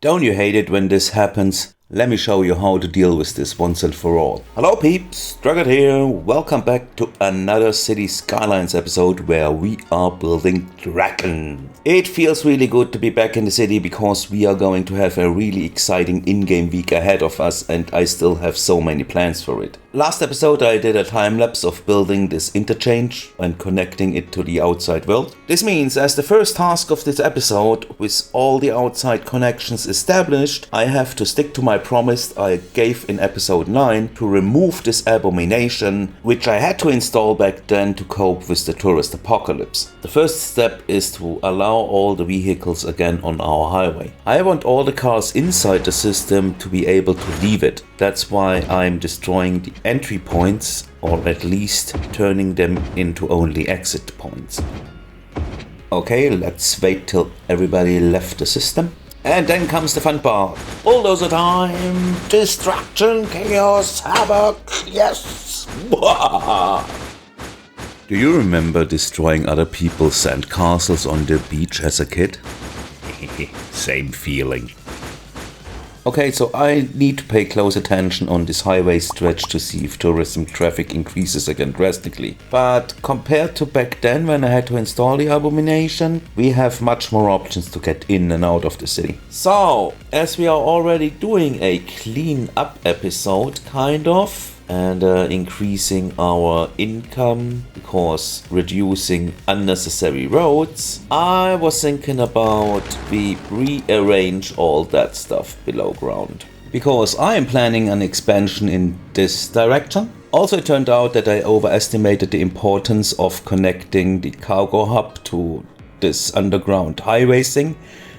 Don't you hate it when this happens? Let me show you how to deal with this once and for all. Hello peeps, Drakken here. Welcome back to another City Skylines episode where we are building Drakken. It feels really good to be back in the city because we are going to have a really exciting in-game week ahead of us and I still have so many plans for it. Last episode I did a time-lapse of building this interchange and connecting it to the outside world. This means as the first task of this episode, with all the outside connections established, I have to stick to my promise I gave in episode 9 to remove this abomination, which I had to install back then to cope with the tourist apocalypse. The first step is to allow all the vehicles again on our highway. I want all the cars inside the system to be able to leave it. That's why I'm destroying the entry points, or at least turning them into only exit points. Okay, let's wait till everybody left the system. And then comes the fun part. Bulldozer time! Distraction, chaos, havoc, yes! Do you remember destroying other people's sandcastles on the beach as a kid? Same feeling. Okay, so I need to pay close attention on this highway stretch to see if tourism traffic increases again drastically. But compared to back then when I had to install the abomination, we have much more options to get in and out of the city. So, as we are already doing a clean up episode, kind of, and increasing our income because reducing unnecessary roads, I was thinking about we rearrange all that stuff below ground. Because I am planning an expansion in this direction. Also, it turned out that I overestimated the importance of connecting the cargo hub to this underground highway thing,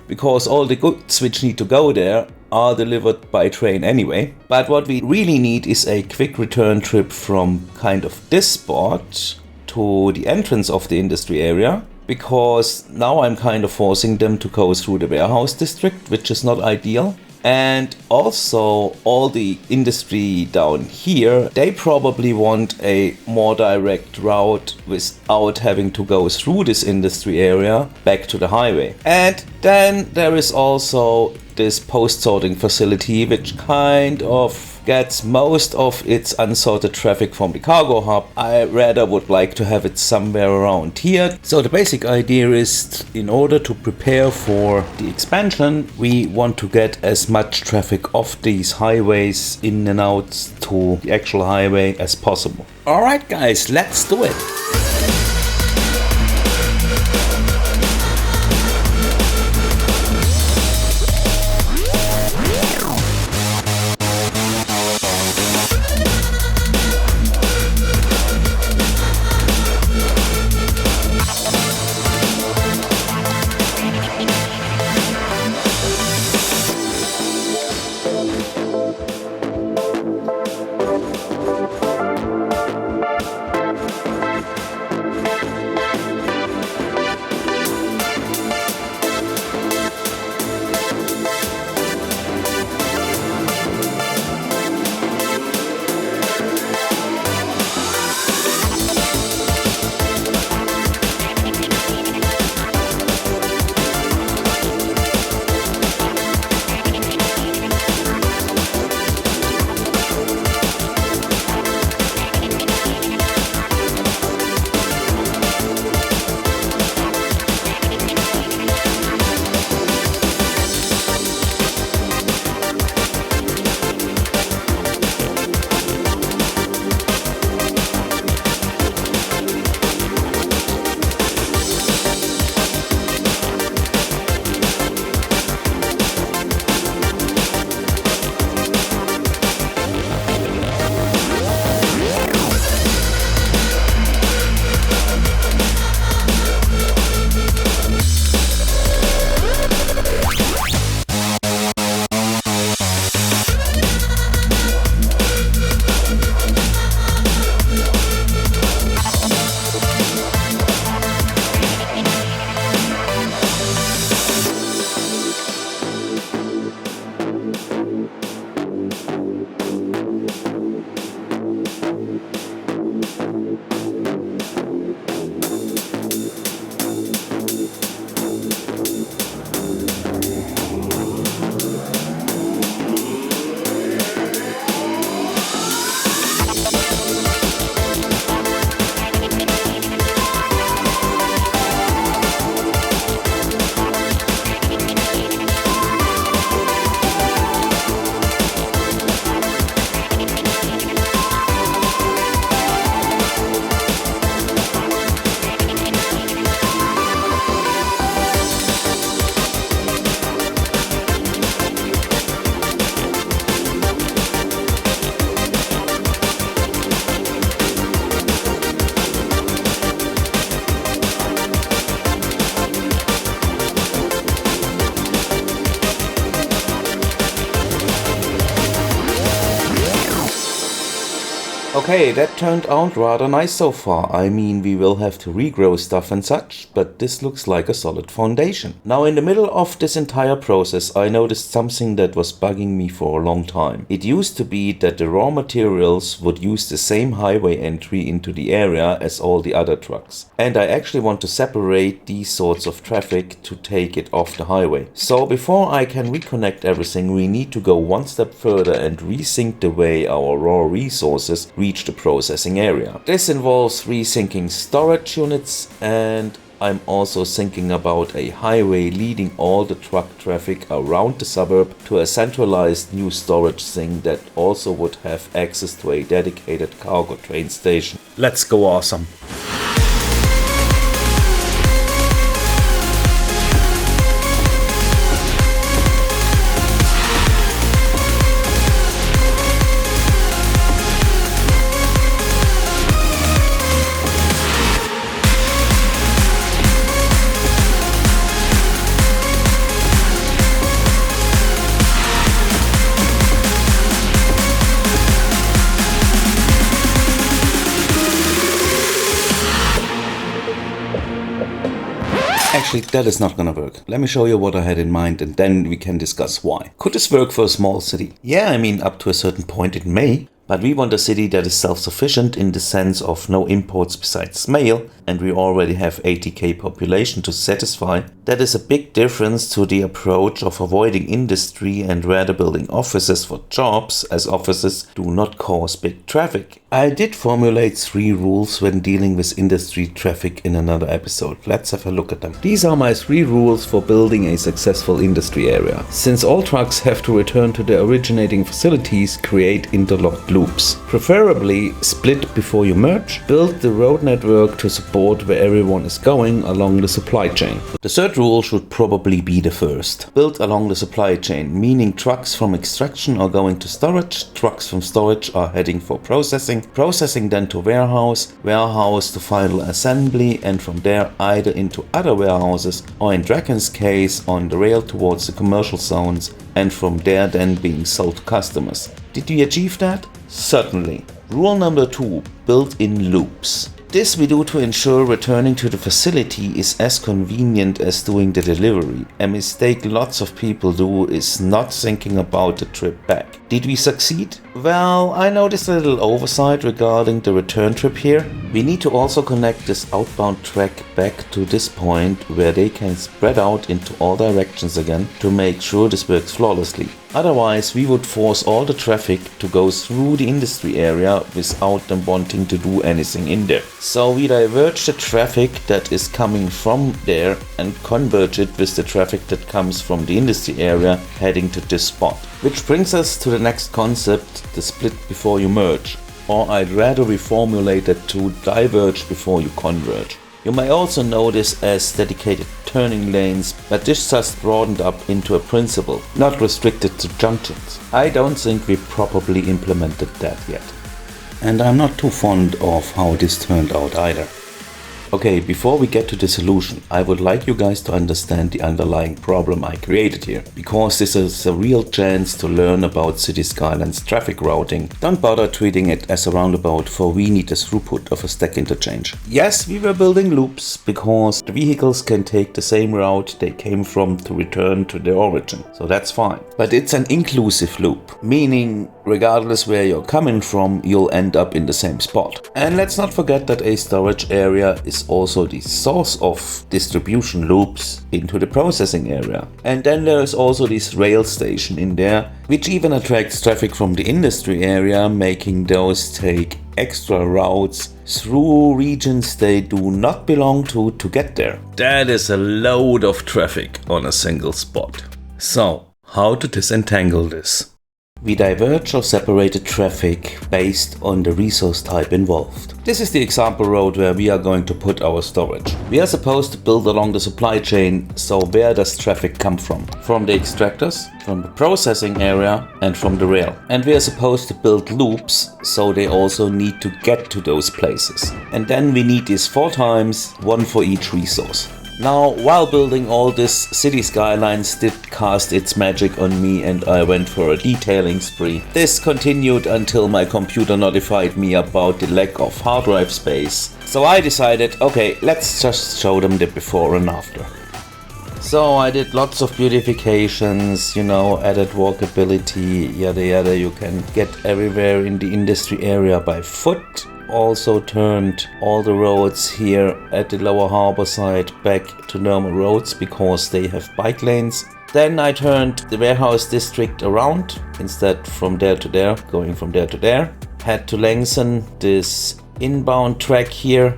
because all the goods which need to go there are delivered by train anyway. But what we really need is a quick return trip from kind of this spot to the entrance of the industry area, because now I'm kind of forcing them to go through the warehouse district, which is not ideal. And also all the industry down here, they probably want a more direct route without having to go through this industry area back to the highway. And then there is also this post-sorting facility, which kind of gets most of its unsorted traffic from the cargo hub. I rather would like to have it somewhere around here. So the basic idea is, in order to prepare for the expansion, we want to get as much traffic off these highways in and out to the actual highway as possible. Alright guys, let's do it! Okay, that turned out rather nice so far. I mean, we will have to regrow stuff and such, but this looks like a solid foundation. Now, in the middle of this entire process, I noticed something that was bugging me for a long time. It used to be that the raw materials would use the same highway entry into the area as all the other trucks. And I actually want to separate these sorts of traffic to take it off the highway. So before I can reconnect everything, we need to go one step further and resync the way our raw resources reach the processing area. This involves resyncing storage units, and I'm also thinking about a highway leading all the truck traffic around the suburb to a centralized new storage thing that also would have access to a dedicated cargo train station. Let's go awesome! Actually, that is not gonna work. Let me show you what I had in mind and then we can discuss why. Could this work for a small city? Yeah, I mean, up to a certain point it may. But we want a city that is self-sufficient in the sense of no imports besides mail, and we already have 80k population to satisfy. That is a big difference to the approach of avoiding industry and rather building offices for jobs, as offices do not cause big traffic. I did formulate 3 rules when dealing with industry traffic in another episode. Let's have a look at them. These are my 3 rules for building a successful industry area. Since all trucks have to return to their originating facilities, create interlocked loops. Preferably split before you merge. Build the road network to support where everyone is going along the supply chain. The third rule should probably be the first. Build along the supply chain, meaning trucks from extraction are going to storage, trucks from storage are heading for processing then to warehouse to final assembly, and from there either into other warehouses or in Drakken's case on the rail towards the commercial zones, and from there then being sold to customers. Did we achieve that? Certainly. Rule number 2. Build in loops. This we do to ensure returning to the facility is as convenient as doing the delivery. A mistake lots of people do is not thinking about the trip back. Did we succeed? Well, I noticed a little oversight regarding the return trip here. We need to also connect this outbound track back to this point where they can spread out into all directions again to make sure this works flawlessly. Otherwise, we would force all the traffic to go through the industry area without them wanting to do anything in there. So we diverge the traffic that is coming from there and converge it with the traffic that comes from the industry area heading to this spot. Which brings us to the next concept, the split before you merge. Or I'd rather reformulate it to diverge before you converge. You may also know this as dedicated turning lanes, but this just broadened up into a principle, not restricted to junctions. I don't think we properly implemented that yet. And I'm not too fond of how this turned out either. Okay, before we get to the solution, I would like you guys to understand the underlying problem I created here, because this is a real chance to learn about City Skylines traffic routing. Don't bother treating it as a roundabout, for we need the throughput of a stack interchange. Yes, we were building loops, because the vehicles can take the same route they came from to return to their origin, so that's fine. But it's an inclusive loop, meaning regardless where you're coming from, you'll end up in the same spot. And let's not forget that a storage area is also the source of distribution loops into the processing area. And then there is also this rail station in there, which even attracts traffic from the industry area, making those take extra routes through regions they do not belong to get there. That is a load of traffic on a single spot. So, how to disentangle this? We diverge or separated traffic based on the resource type involved. This is the example road where we are going to put our storage. We are supposed to build along the supply chain, so where does traffic come from? From the extractors, from the processing area, and from the rail. And we are supposed to build loops, so they also need to get to those places. And then we need these 4 times, 1 for each resource. Now, while building all this, City Skylines did cast its magic on me and I went for a detailing spree. This continued until my computer notified me about the lack of hard drive space. So I decided, okay, let's just show them the before and after. So I did lots of beautifications, you know, added walkability, yada yada. You can get everywhere in the industry area by foot. Also turned all the roads here at the lower harbor side back to normal roads because they have bike lanes. Then I turned the warehouse district around, instead from there to there, going from there to there. Had to lengthen this inbound track here.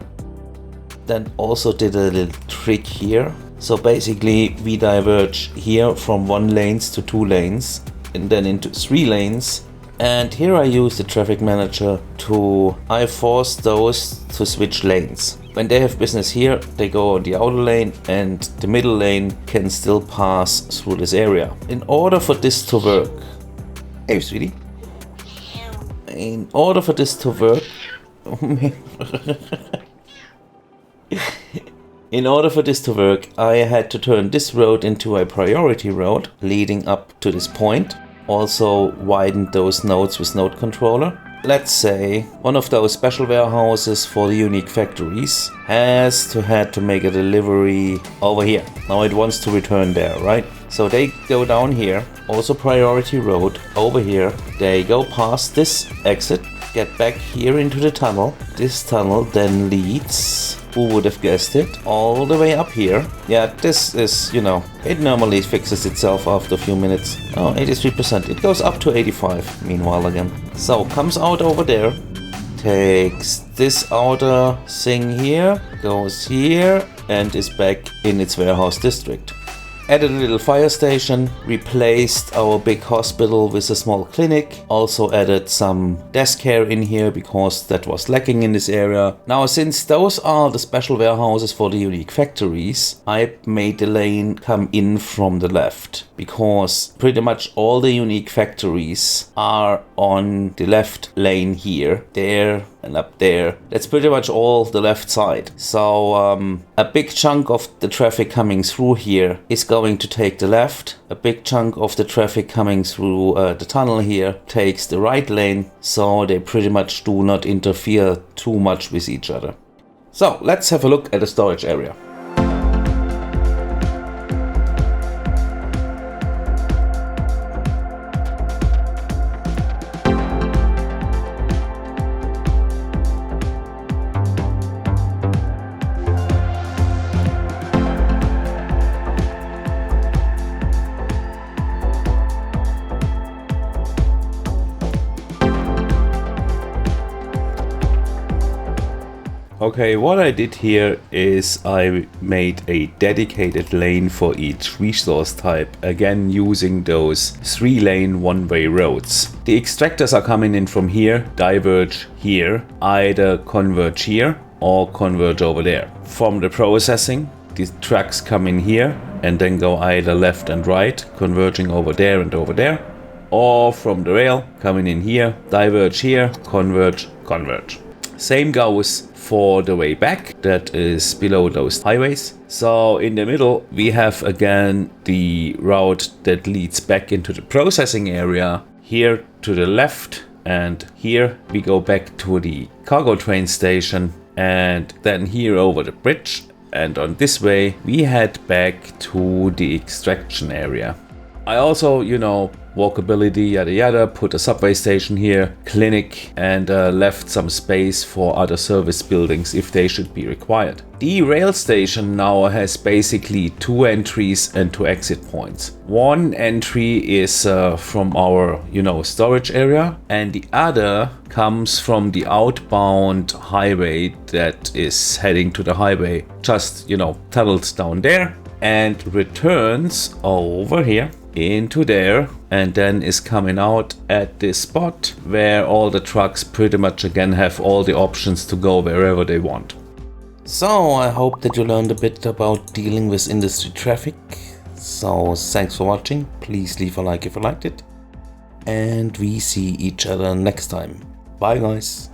Then also did a little trick here. So basically we diverge here from 1 lanes to 2 lanes and then into 3 lanes. And here I use the traffic manager I force those to switch lanes. When they have business here, they go on the outer lane and the middle lane can still pass through this area. In order for this to work, hey sweetie, in order for this to work, in order for this to work, I had to turn this road into a priority road leading up to this point. Also widened those nodes with node controller. Let's say one of those special warehouses for the unique factories had to make a delivery over here. Now it wants to return there, right? So they go down here, also priority road over here. They go past this exit, get back here into the tunnel. This tunnel then leads, who would have guessed it, all the way up here. Yeah, this is, you know, it normally fixes itself after a few minutes. Oh, 83%. It goes up to 85 meanwhile again. So comes out over there, takes this outer thing here, goes here and is back in its warehouse district. Added a little fire station, replaced our big hospital with a small clinic, also added some desk care in here because that was lacking in this area. Now, since those are the special warehouses for the unique factories, I made the lane come in from the left because pretty much all the unique factories are on the left lane here, there and up there. That's pretty much all the left side. So a big chunk of the traffic coming through here is going to take the left. A big chunk of the traffic coming through the tunnel here takes the right lane. So they pretty much do not interfere too much with each other. So let's have a look at the storage area. Okay, what I did here is I made a dedicated lane for each resource type, again using those 3-lane one-way roads. The extractors are coming in from here, diverge here, either converge here or converge over there. From the processing, these tracks come in here and then go either left and right, converging over there and over there, or from the rail, coming in here, diverge here, converge, converge. Same goes for the way back, that is below those highways. So in the middle we have again the route that leads back into the processing area. Here to the left, and here we go back to the cargo train station, and then here over the bridge, and on this way we head back to the extraction area. I also, you know, walkability, yada yada, put a subway station here, clinic, and left some space for other service buildings if they should be required. The rail station now has basically 2 entries and 2 exit points. One entry is from our, you know, storage area, and the other comes from the outbound highway that is heading to the highway, just, you know, tunnels down there, and returns over here into there, and then is coming out at this spot where all the trucks pretty much again have all the options to go wherever they want. So I hope that you learned a bit about dealing with industry traffic. So thanks for watching, please leave a like if you liked it, and we see each other next time. Bye guys.